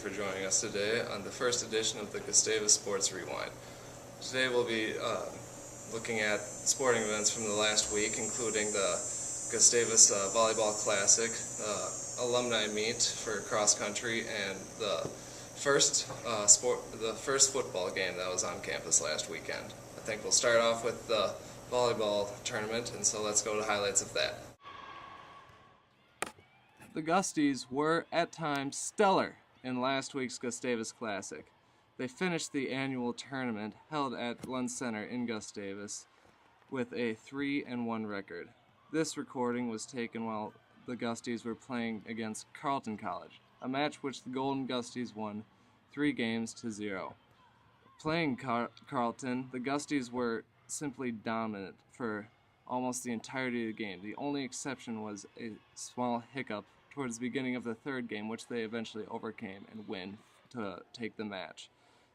for joining us today on the first edition of the Gustavus Sports Rewind. Today we'll be looking at sporting events from the last week, including the Gustavus Volleyball Classic, alumni meet for cross country, and the first football game that was on campus last weekend. I think we'll start off with the volleyball tournament, and so let's go to highlights of that. The Gusties were, at times, stellar in last week's Gustavus Classic. They finished the annual tournament held at Lund Center in Gustavus with a 3-1 record. This recording was taken while the Gusties were playing against Carleton College, a match which the Golden Gusties won 3-0. Playing Carleton, the Gusties were simply dominant for almost the entirety of the game. The only exception was a small hiccup towards the beginning of the third game, which they eventually overcame and win to take the match.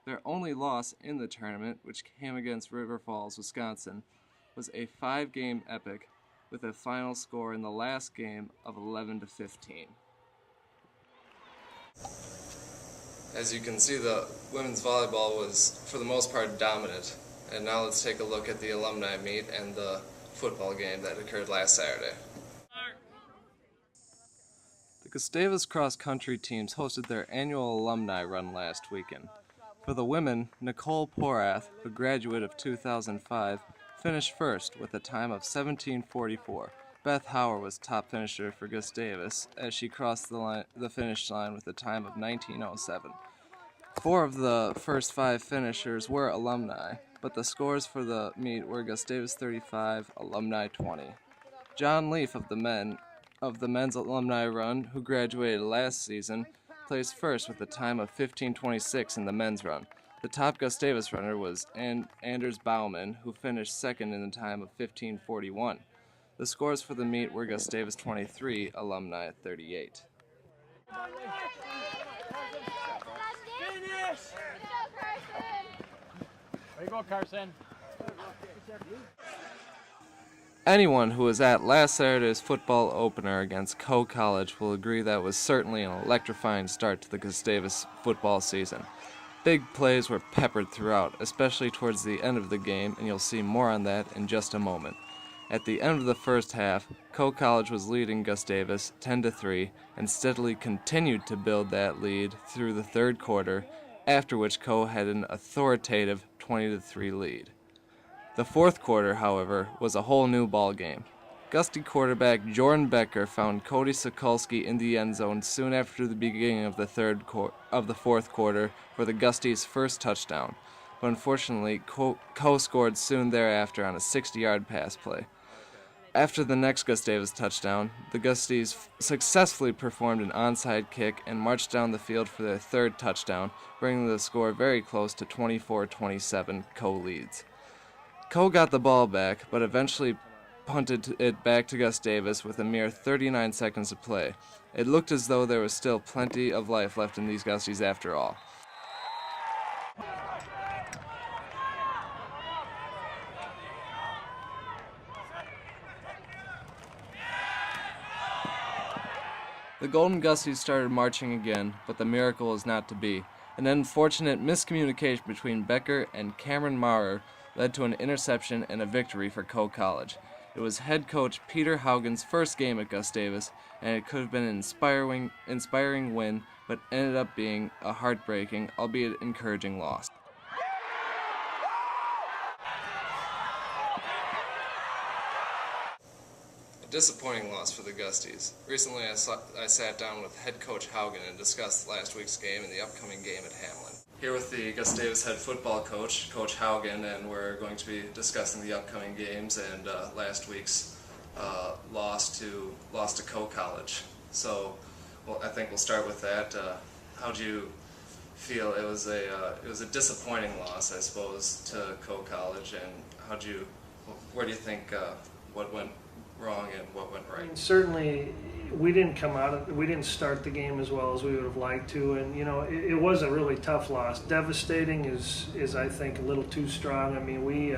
Their only loss in the tournament, which came against River Falls, Wisconsin, was a 5-game epic with a final score in the last game of 11-15. As you can see, the women's volleyball was, for the most part, dominant. And now let's take a look at the alumni meet and the football game that occurred last Saturday. The Gustavus cross-country teams hosted their annual alumni run last weekend. For the women, Nicole Porath, a graduate of 2005, finished first with a time of 17:44. Beth Hauer was top finisher for Gustavus as she crossed the finish line with a time of 19:07. 4 of the first 5 finishers were alumni, but the scores for the meet were Gustavus 35, alumni 20. John Leaf of the men's alumni run, who graduated last season, placed first with a time of 15:26 in the men's run. The top Gustavus runner was Anders Baumann, who finished second in the time of 15:41. The scores for the meet were Gustavus 23, alumni 38. There you go, Carson. Anyone who was at last Saturday's football opener against Coe College will agree that was certainly an electrifying start to the Gustavus football season. Big plays were peppered throughout, especially towards the end of the game, and you'll see more on that in just a moment. At the end of the first half, Coe College was leading Gustavus 10-3 and steadily continued to build that lead through the third quarter, after which Coe had an authoritative 20-3 lead. The fourth quarter, however, was a whole new ball game. Gustie quarterback Jordan Becker found Cody Sokolski in the end zone soon after the beginning of the fourth quarter for the Gusties' first touchdown, but unfortunately Coe scored soon thereafter on a 60-yard pass play. After the next Gustavus touchdown, the Gusties successfully performed an onside kick and marched down the field for their third touchdown, bringing the score very close to 24-27. Coe leads. Coe got the ball back, but eventually punted it back to Gustavus with a mere 39 seconds to play. It looked as though there was still plenty of life left in these Gusties after all. The Golden Gusties started marching again, but the miracle was not to be. An unfortunate miscommunication between Becker and Cameron Maurer led to an interception and a victory for Coe College. It was head coach Peter Haugen's first game at Gustavus, and it could have been an inspiring win, but ended up being a heartbreaking, albeit encouraging loss. A disappointing loss for the Gusties. Recently I sat down with head coach Haugen and discussed last week's game and the upcoming game at Hamlin. Here with the Gustavus head football coach, Coach Haugen, and we're going to be discussing the upcoming games and last week's loss to Coe College. So, I think we'll start with that. How do you feel? It was a disappointing loss, I suppose, to Coe College, and where do you think what went wrong and what went right? I mean, certainly, we didn't start the game as well as we would have liked to, and it was a really tough loss. Devastating is I think a little too strong. I mean, we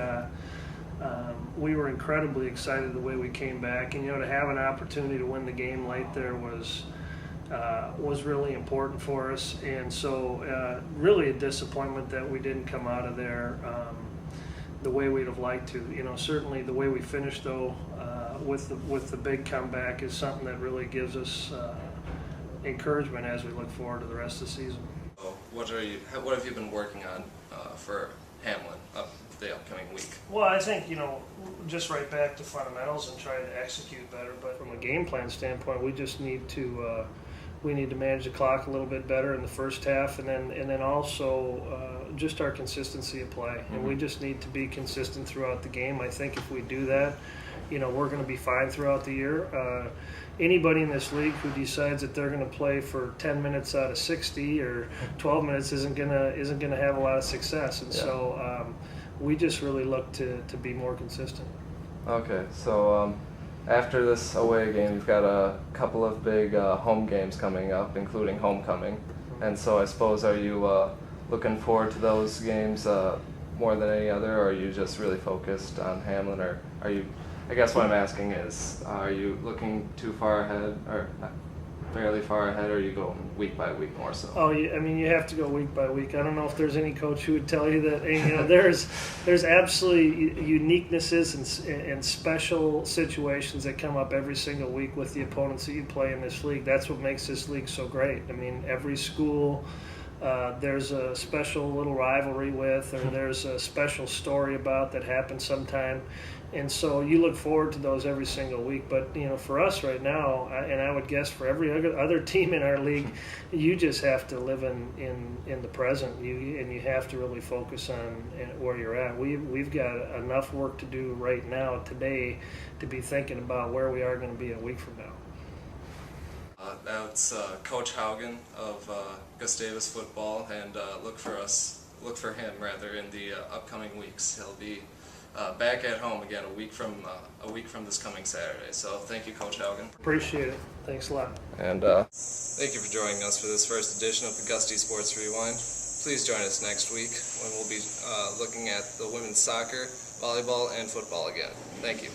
were incredibly excited the way we came back, and to have an opportunity to win the game late there was was really important for us, and so really a disappointment that we didn't come out of there the way we'd have liked to. Certainly the way we finished though with the big comeback is something that really gives us encouragement as we look forward to the rest of the season. What have you been working on for Hamlin the upcoming week? Well, I think, just right back to fundamentals and try to execute better. But from a game plan standpoint, we just need to manage the clock a little bit better in the first half, and then also just our consistency of play. And we just need to be consistent throughout the game. I think if we do that, we're going to be fine throughout the year. Anybody in this league who decides that they're going to play for 10 minutes out of 60 or 12 minutes isn't going to have a lot of success. And so we just really look to be more consistent. Okay, so after this away game, you've got a couple of big home games coming up, including homecoming. And so I suppose, are you looking forward to those games more than any other, or are you just really focused on Hamlin, or are you? I guess what I'm asking is, are you looking too far ahead, or fairly far ahead, or are you going week by week more so? Oh, you have to go week by week. I don't know if there's any coach who would tell you that. There's absolutely uniquenesses and special situations that come up every single week with the opponents that you play in this league. That's what makes this league so great. I mean, every school there's a special little rivalry with, or there's a special story about that happens sometime. And so you look forward to those every single week. But, for us right now, and I would guess for every other team in our league, you just have to live in the present. And you have to really focus on where you're at. We've got enough work to do right now, today, to be thinking about where we are going to be a week from now. That's Coach Haugen of Gustavus football, and look for him in the upcoming weeks. He'll be back at home again a week from this coming Saturday. So thank you, Coach Haugen. Appreciate it. Thanks a lot. And Thank you for joining us for this first edition of the Gusties Sports Rewind. Please join us next week when we'll be looking at the women's soccer, volleyball, and football again. Thank you.